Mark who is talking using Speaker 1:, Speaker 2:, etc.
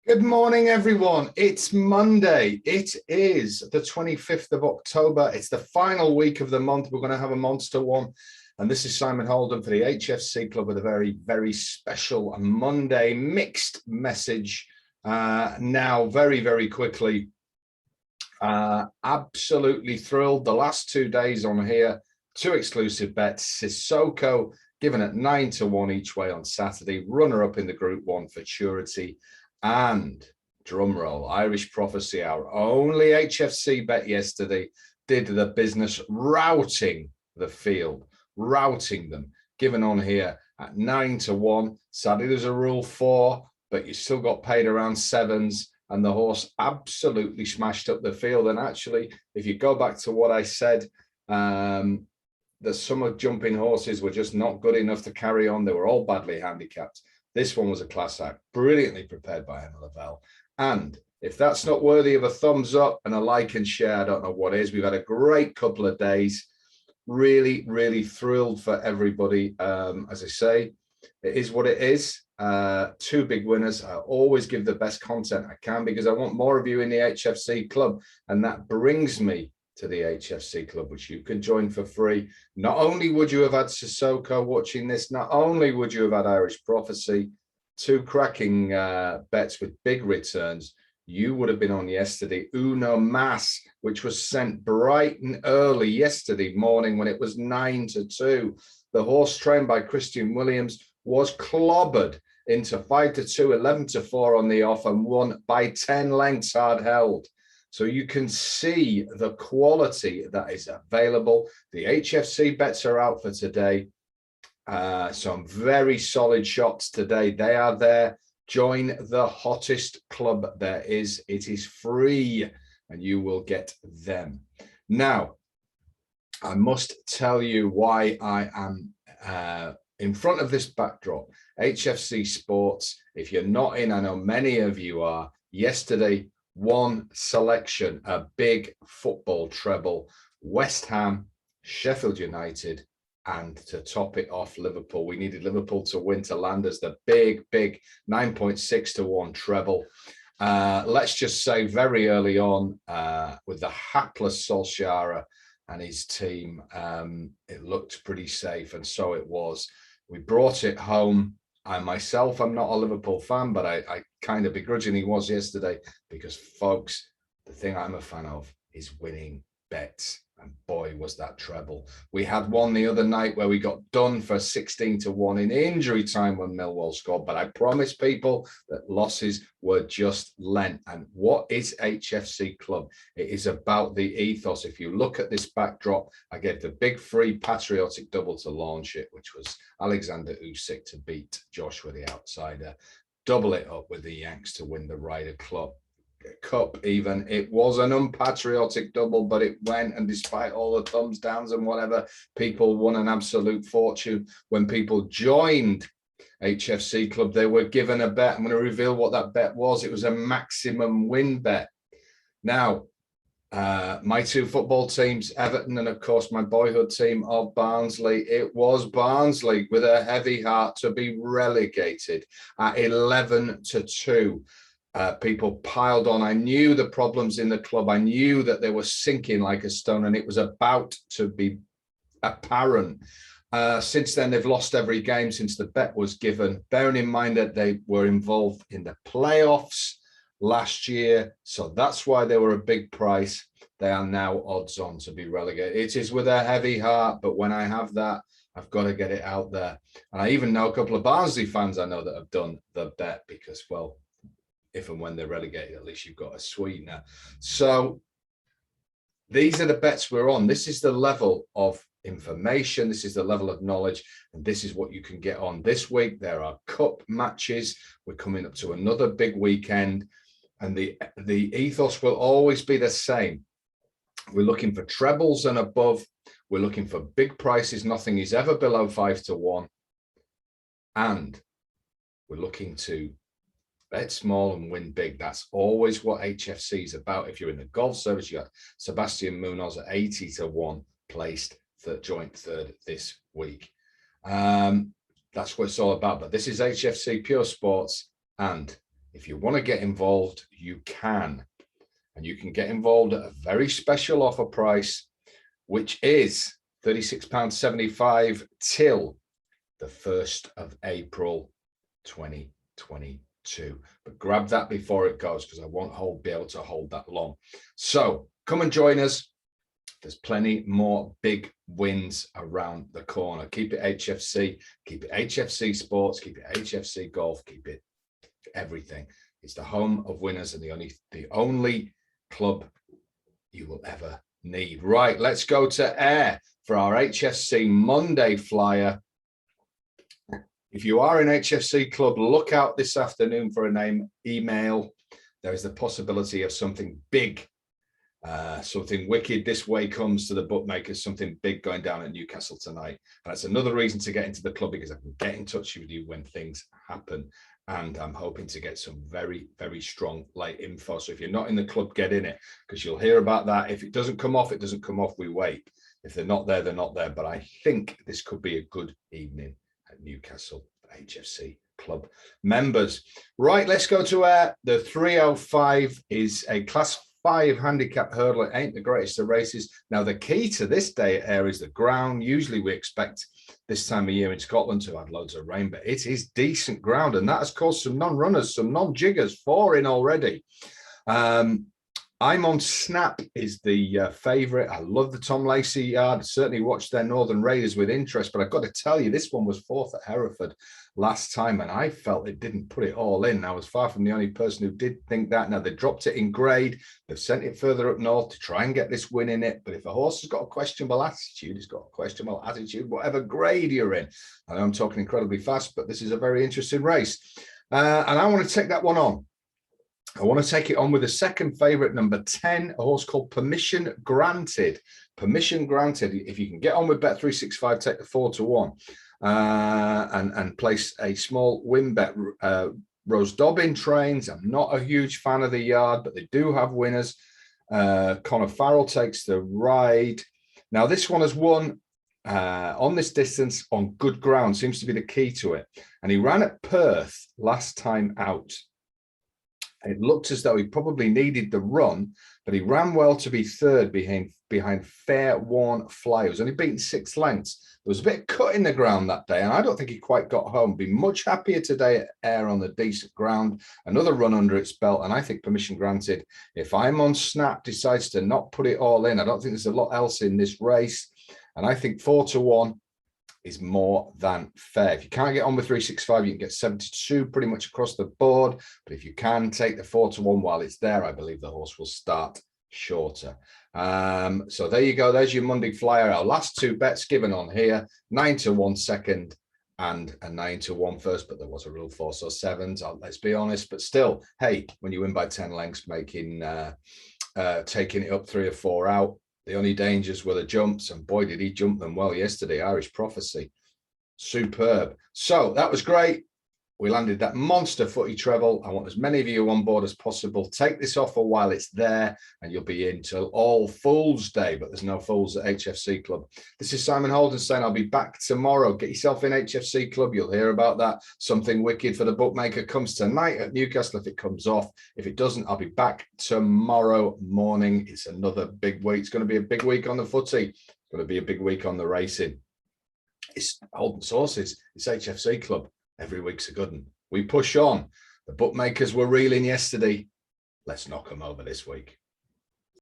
Speaker 1: Good morning, everyone. It's Monday. It is the 25th of October. It's the final week of the month. We're going to have a monster one. And this is Simon Holden for the HFC Club with a very, very special Monday mixed message. Now, very, very quickly, absolutely thrilled. The last 2 days on here, 2 exclusive bets. Sissoko given at 9-1 each way on Saturday. Runner-up in the Group 1 Futurity. And drumroll, Irish Prophecy, our only HFC bet yesterday, did the business routing the field, routing them, given on here at 9-1. Sadly, there's a rule 4, but you still got paid around 7s, and the horse absolutely smashed up the field. And actually, if you go back to what I said, the summer jumping horses were just not good enough to carry on. They were all badly handicapped. This one was a class act, brilliantly prepared by Emma Lavelle. And if that's not worthy of a thumbs up and a like and share, I don't know what is. We've had a great couple of days. Really, really thrilled for everybody. As I say, it is what it is. 2 big winners. I always give the best content I can because I want more of you in the HFC Club. And that brings me to the HFC Club, which you can join for free. Not only would you have had Sissoko watching this, not only would you have had Irish Prophecy, 2 cracking bets with big returns, you would have been on yesterday Uno Mas, which was sent bright and early yesterday morning when it was 9-2. The horse trained by Christian Williams was clobbered into 5-2, 11-4 on the off and won by 10 lengths hard held. So you can see the quality that is available. The HFC bets are out for today. Some very solid shots today. They are there. Join the hottest club there is. It is free and you will get them. Now, I must tell you why I am in front of this backdrop. HFC Sports, if you're not in, I know many of you are, yesterday, one selection, a big football treble, West Ham, Sheffield United, and to top it off, Liverpool. We needed Liverpool to win to land as the big 9.6-1 treble. Let's just say very early on, with the hapless Solskjaer and his team, it looked pretty safe, and so it was. We brought it home. I myself, I'm not a Liverpool fan, but I kind of begrudgingly was yesterday because, folks, the thing I'm a fan of is winning bets. And boy, was that treble. We had one the other night where we got done for 16-1 in injury time when Millwall scored. But I promise people that losses were just lent. And what is HFC Club? It is about the ethos. If you look at this backdrop, I gave the big free patriotic double to launch it, which was Alexander Usyk to beat Joshua the Outsider. Double it up with the Yanks to win the Ryder Cup even. It was an unpatriotic double, but it went, and despite all the thumbs downs and whatever, people won an absolute fortune. When people joined HFC Club, they were given a bet. I'm going to reveal what that bet was. It was a maximum win bet. Now, my 2 football teams, Everton and of course my boyhood team of Barnsley, it was Barnsley with a heavy heart to be relegated at 11-2. People piled on. I knew the problems in the club. I knew that they were sinking like a stone, and it was about to be apparent. Since then, they've lost every game since the bet was given, bearing in mind that they were involved in the playoffs last year. So that's why they were a big price. They are now odds on to be relegated. It is with a heavy heart, but when I have that, I've got to get it out there. And I even know a couple of Barnsley fans I know that have done the bet because, well, if and when they're relegated, at least you've got a sweetener. So these are the bets we're on. This is the level of information. This is the level of knowledge. And this is what you can get on this week. There are cup matches. We're coming up to another big weekend. And the ethos will always be the same. We're looking for trebles and above. We're looking for big prices. Nothing is ever below 5-1. And we're looking to bet small and win big. That's always what HFC is about. If you're in the golf service, you got Sebastian Munoz at 80-1 placed joint third this week. That's what it's all about. But this is HFC Pure Sports, and If you want to get involved, you can. And you can get involved at a very special offer price, which is £36.75 till the 1st of April 2022. But grab that before it goes, because I won't be able to hold that long. So come and join us. There's plenty more big wins around the corner. Keep it HFC, keep it HFC Sports, keep it HFC Golf, keep it everything. It's the home of winners and the only club you will ever need. Right, let's go to air for our HFC Monday flyer. If you are in HFC club, look out this afternoon for a email. There is the possibility of something big, something wicked. This way comes to the bookmakers, something big going down at Newcastle tonight. And that's another reason to get into the club, because I can get in touch with you when things happen. And I'm hoping to get some very, very strong late info. So if you're not in the club, get in it, because you'll hear about that. If it doesn't come off, it doesn't come off. We wait. If they're not there, they're not there. But I think this could be a good evening at Newcastle HFC club members. Right, let's go to air. The 305 is a class 5 handicap hurdle. It ain't the greatest of races. Now, the key to this day at air is the ground. Usually we expect this time of year in Scotland to have loads of rain, but it is decent ground, and that has caused some non-runners, some non-jiggers, 4 in already. I'm on Snap is the favourite. I love the Tom Lacey yard. Certainly watched their Northern Raiders with interest, but I've got to tell you, this one was 4th at Hereford last time, and I felt it didn't put it all in. I was far from the only person who did think that. Now, they dropped it in grade. They've sent it further up north to try and get this win in it. But if a horse has got a questionable attitude, he's got a questionable attitude, whatever grade you're in. I know I'm talking incredibly fast, but this is a very interesting race. And I want to take that one on. I want to take it on with a second favourite, number 10, a horse called Permission Granted. Permission Granted. If you can get on with Bet365, take the 4-1 and place a small win bet. Rose Dobbin trains. I'm not a huge fan of the yard, but they do have winners. Connor Farrell takes the ride. Now, this one has won on this distance on good ground, seems to be the key to it. And he ran at Perth last time out. It looked as though he probably needed the run, but he ran well to be third behind Fair Worn Fly. He was only beaten 6 lengths. There was a bit of cut in the ground that day, and I don't think he quite got home. Be much happier today at air on the decent ground. Another run under its belt, and I think Permission Granted. If I'm on Snap, decides to not put it all in, I don't think there's a lot else in this race, and I think 4-1 is more than fair. If you can't get on with 365, you can get 72 pretty much across the board. But if you can, take the 4-1 while it's there. I believe the horse will start shorter. So there you go. There's your Monday flyer. Our last 2 bets given on here: 9-1 second and a 9-1 first. But there was a rule 4 or 7s. Let's be honest. But still, hey, when you win by 10 lengths, taking it up 3 or 4 out. The only dangers were the jumps, and boy, did he jump them well yesterday. Irish Prophecy. Superb. So that was great. We landed that monster footy treble. I want as many of you on board as possible. Take this offer while it's there, and you'll be in till All Fools Day, but there's no fools at HFC Club. This is Simon Holden saying I'll be back tomorrow. Get yourself in HFC Club. You'll hear about that. Something wicked for the bookmaker comes tonight at Newcastle if it comes off. If it doesn't, I'll be back tomorrow morning. It's another big week. It's going to be a big week on the footy. It's going to be a big week on the racing. It's Holden Sources. It's HFC Club. Every week's a good one. We push on. The bookmakers were reeling yesterday. Let's knock them over this week.